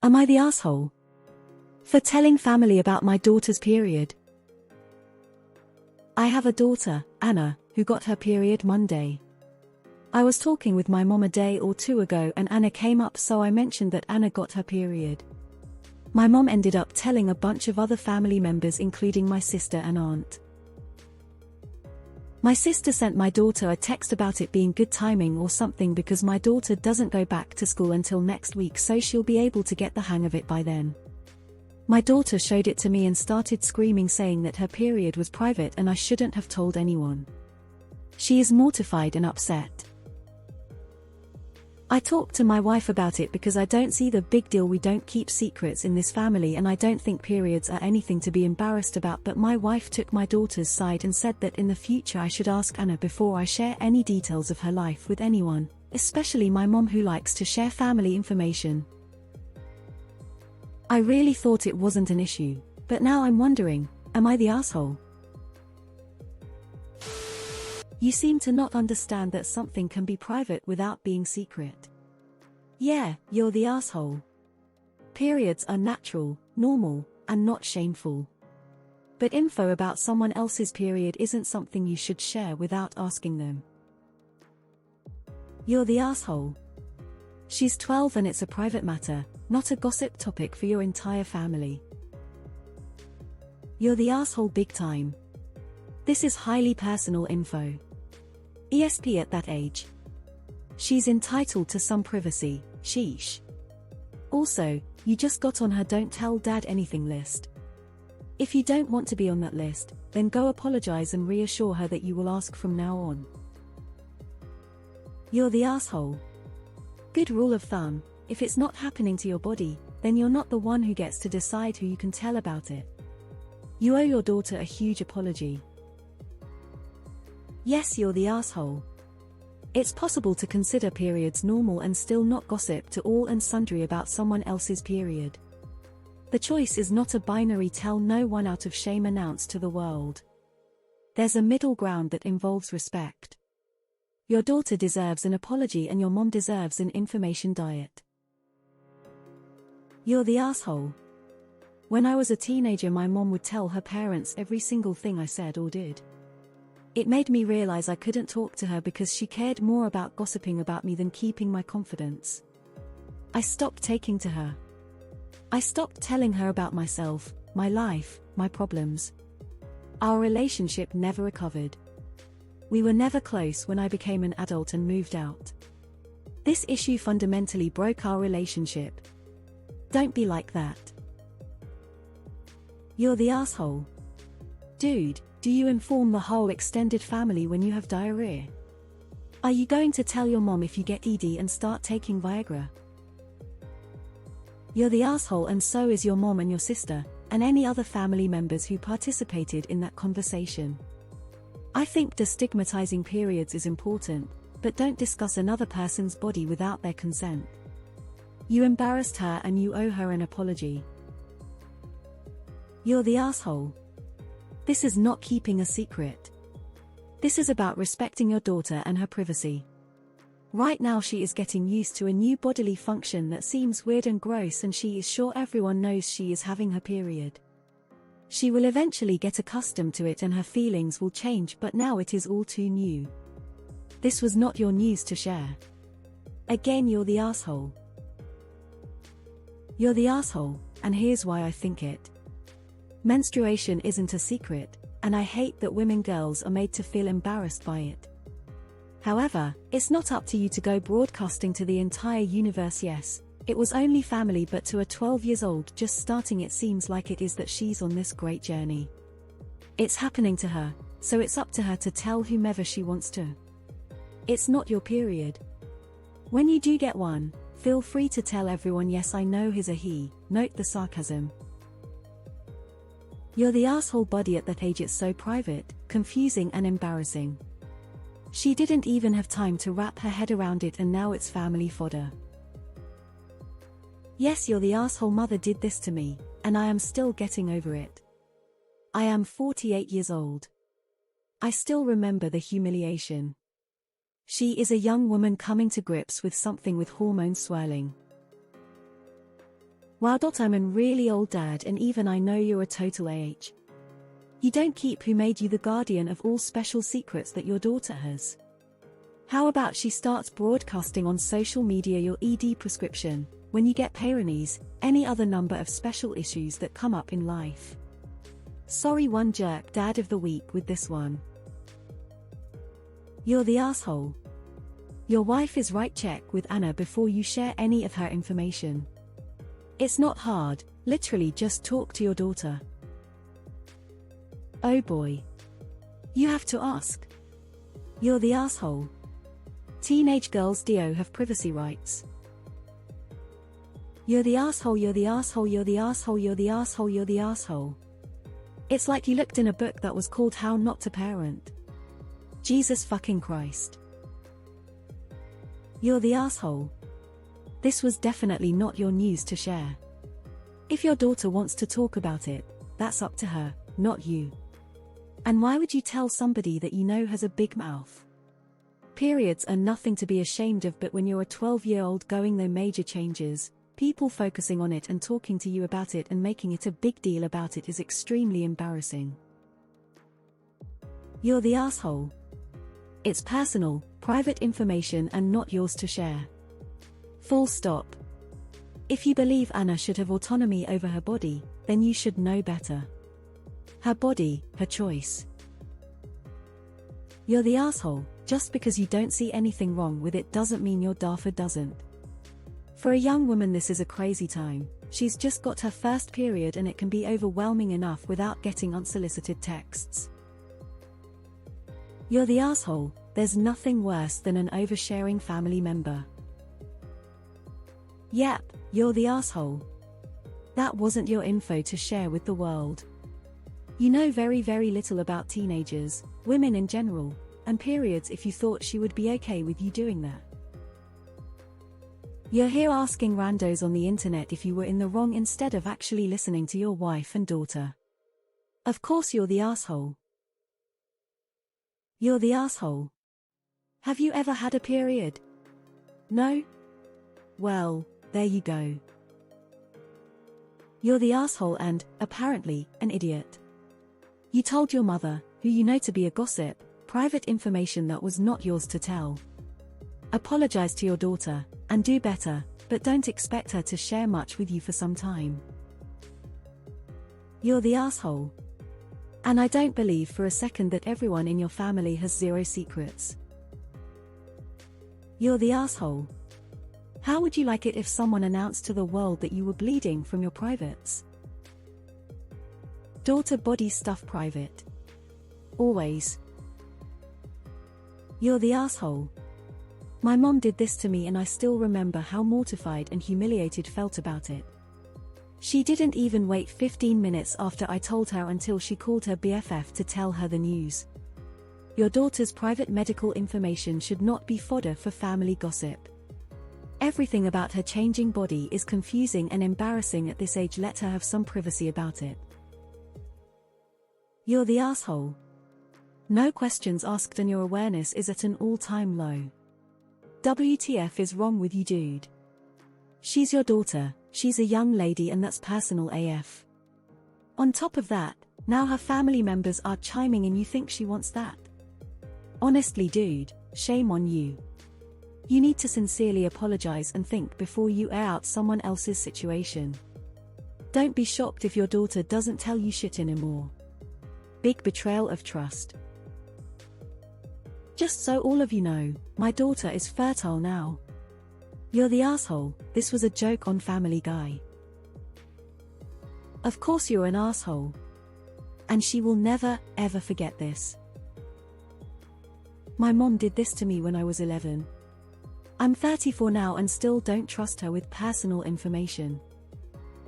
Am I the asshole for telling family about my daughter's period? I have a daughter, Anna, who got her period Monday. I was talking with my mom a day or two ago and Anna came up, so I mentioned that Anna got her period. My mom ended up telling a bunch of other family members, including my sister and aunt. My sister sent my daughter a text about it being good timing or something because my daughter doesn't go back to school until next week, so she'll be able to get the hang of it by then. My daughter showed it to me and started screaming, saying that her period was private and I shouldn't have told anyone. She is mortified and upset. I talked to my wife about it because I don't see the big deal. We don't keep secrets in this family and I don't think periods are anything to be embarrassed about, but my wife took my daughter's side and said that in the future I should ask Anna before I share any details of her life with anyone, especially my mom who likes to share family information. I really thought it wasn't an issue, but now I'm wondering, am I the asshole? You seem to not understand that something can be private without being secret. Yeah, you're the asshole. Periods are natural, normal, and not shameful. But info about someone else's period isn't something you should share without asking them. You're the asshole. She's 12 and it's a private matter, not a gossip topic for your entire family. You're the asshole big time. This is highly personal info. ESP at that age. She's entitled to some privacy, sheesh. Also, you just got on her don't tell dad anything list. If you don't want to be on that list, then go apologize and reassure her that you will ask from now on. You're the asshole. Good rule of thumb, if it's not happening to your body, then you're not the one who gets to decide who you can tell about it. You owe your daughter a huge apology. Yes, you're the asshole. It's possible to consider periods normal and still not gossip to all and sundry about someone else's period. The choice is not a binary tell no one out of shame announce to the world. There's a middle ground that involves respect. Your daughter deserves an apology and your mom deserves an information diet. You're the asshole. When I was a teenager, my mom would tell her parents every single thing I said or did. It made me realize I couldn't talk to her because she cared more about gossiping about me than keeping my confidence. I stopped taking to her. I stopped telling her about myself, my life, my problems. Our relationship never recovered. We were never close when I became an adult and moved out. This issue fundamentally broke our relationship. Don't be like that. You're the asshole. Dude, do you inform the whole extended family when you have diarrhea? Are you going to tell your mom if you get ED and start taking Viagra? You're the asshole, and so is your mom and your sister, and any other family members who participated in that conversation. I think destigmatizing periods is important, but don't discuss another person's body without their consent. You embarrassed her and you owe her an apology. You're the asshole. This is not keeping a secret. This is about respecting your daughter and her privacy. Right now she is getting used to a new bodily function that seems weird and gross, and she is sure everyone knows she is having her period. She will eventually get accustomed to it and her feelings will change, but now it is all too new. This was not your news to share. Again, you're the asshole. You're the asshole, and here's why I think it. Menstruation isn't a secret, and I hate that girls are made to feel embarrassed by it. However, it's not up to you to go broadcasting to the entire universe. Yes, it was only family, but to a 12-year-old just starting, it seems like it is that she's on this great journey. It's happening to her, so it's up to her to tell whomever she wants to. It's not your period. When you do get one, feel free to tell everyone. Yes, I know he's a he, note the sarcasm. You're the asshole buddy. At that age it's so private, confusing and embarrassing. She didn't even have time to wrap her head around it and now it's family fodder. Yes, you're the asshole. Mother did this to me, and I am still getting over it. I am 48 years old. I still remember the humiliation. She is a young woman coming to grips with something with hormones swirling. Wow. I'm a really old dad, and even I know you're a total AH. You don't keep who made you the guardian of all special secrets that your daughter has. How about she starts broadcasting on social media your ED prescription, when you get parental, any other number of special issues that come up in life. Sorry, one jerk dad of the week with this one. You're the asshole. Your wife is right. Check with Anna before you share any of her information. It's not hard, literally just talk to your daughter. Oh boy. You have to ask. You're the asshole. Teenage girls do have privacy rights. You're the asshole, you're the asshole, you're the asshole, you're the asshole, you're the asshole. It's like you looked in a book that was called How Not to Parent. Jesus fucking Christ. You're the asshole. This was definitely not your news to share. If your daughter wants to talk about it, that's up to her, not you. And why would you tell somebody that you know has a big mouth? Periods are nothing to be ashamed of, but when you're a 12-year-old going through major changes, people focusing on it and talking to you about it and making it a big deal about it is extremely embarrassing. You're the asshole. It's personal, private information and not yours to share. Full stop. If you believe Anna should have autonomy over her body, then you should know better. Her body, her choice. You're the asshole. Just because you don't see anything wrong with it doesn't mean your daughter doesn't. For a young woman, this is a crazy time. She's just got her first period and it can be overwhelming enough without getting unsolicited texts. You're the asshole. There's nothing worse than an oversharing family member. Yep, you're the asshole. That wasn't your info to share with the world. You know very little about teenagers, women in general, and periods if you thought she would be okay with you doing that. You're here asking randos on the internet if you were in the wrong instead of actually listening to your wife and daughter. Of course you're the asshole. You're the asshole. Have you ever had a period? No? Well, there you go. You're the asshole and, apparently, an idiot. You told your mother, who you know to be a gossip, private information that was not yours to tell. Apologize to your daughter, and do better, but don't expect her to share much with you for some time. You're the asshole. And I don't believe for a second that everyone in your family has zero secrets. You're the asshole. How would you like it if someone announced to the world that you were bleeding from your privates? Daughter body stuff private. Always. You're the asshole. My mom did this to me and I still remember how mortified and humiliated felt about it. She didn't even wait 15 minutes after I told her until she called her BFF to tell her the news. Your daughter's private medical information should not be fodder for family gossip. Everything about her changing body is confusing and embarrassing at this age. Let her have some privacy about it. You're the asshole. No questions asked and your awareness is at an all-time low. WTF is wrong with you, dude? She's your daughter, she's a young lady and that's personal AF. On top of that, now her family members are chiming and you think she wants that? Honestly, dude, shame on you. You need to sincerely apologize and think before you air out someone else's situation. Don't be shocked if your daughter doesn't tell you shit anymore. Big betrayal of trust. Just so all of you know, my daughter is fertile now. You're the asshole. This was a joke on Family Guy. Of course you're an asshole. And she will never, ever forget this. My mom did this to me when I was 11. I'm 34 now and still don't trust her with personal information.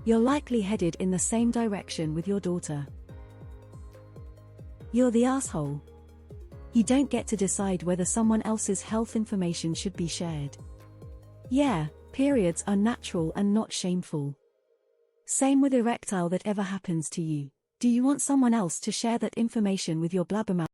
You're likely headed in the same direction with your daughter. You're the asshole. You don't get to decide whether someone else's health information should be shared. Yeah, periods are natural and not shameful. Same with erectile that ever happens to you. Do you want someone else to share that information with your blabbermouth?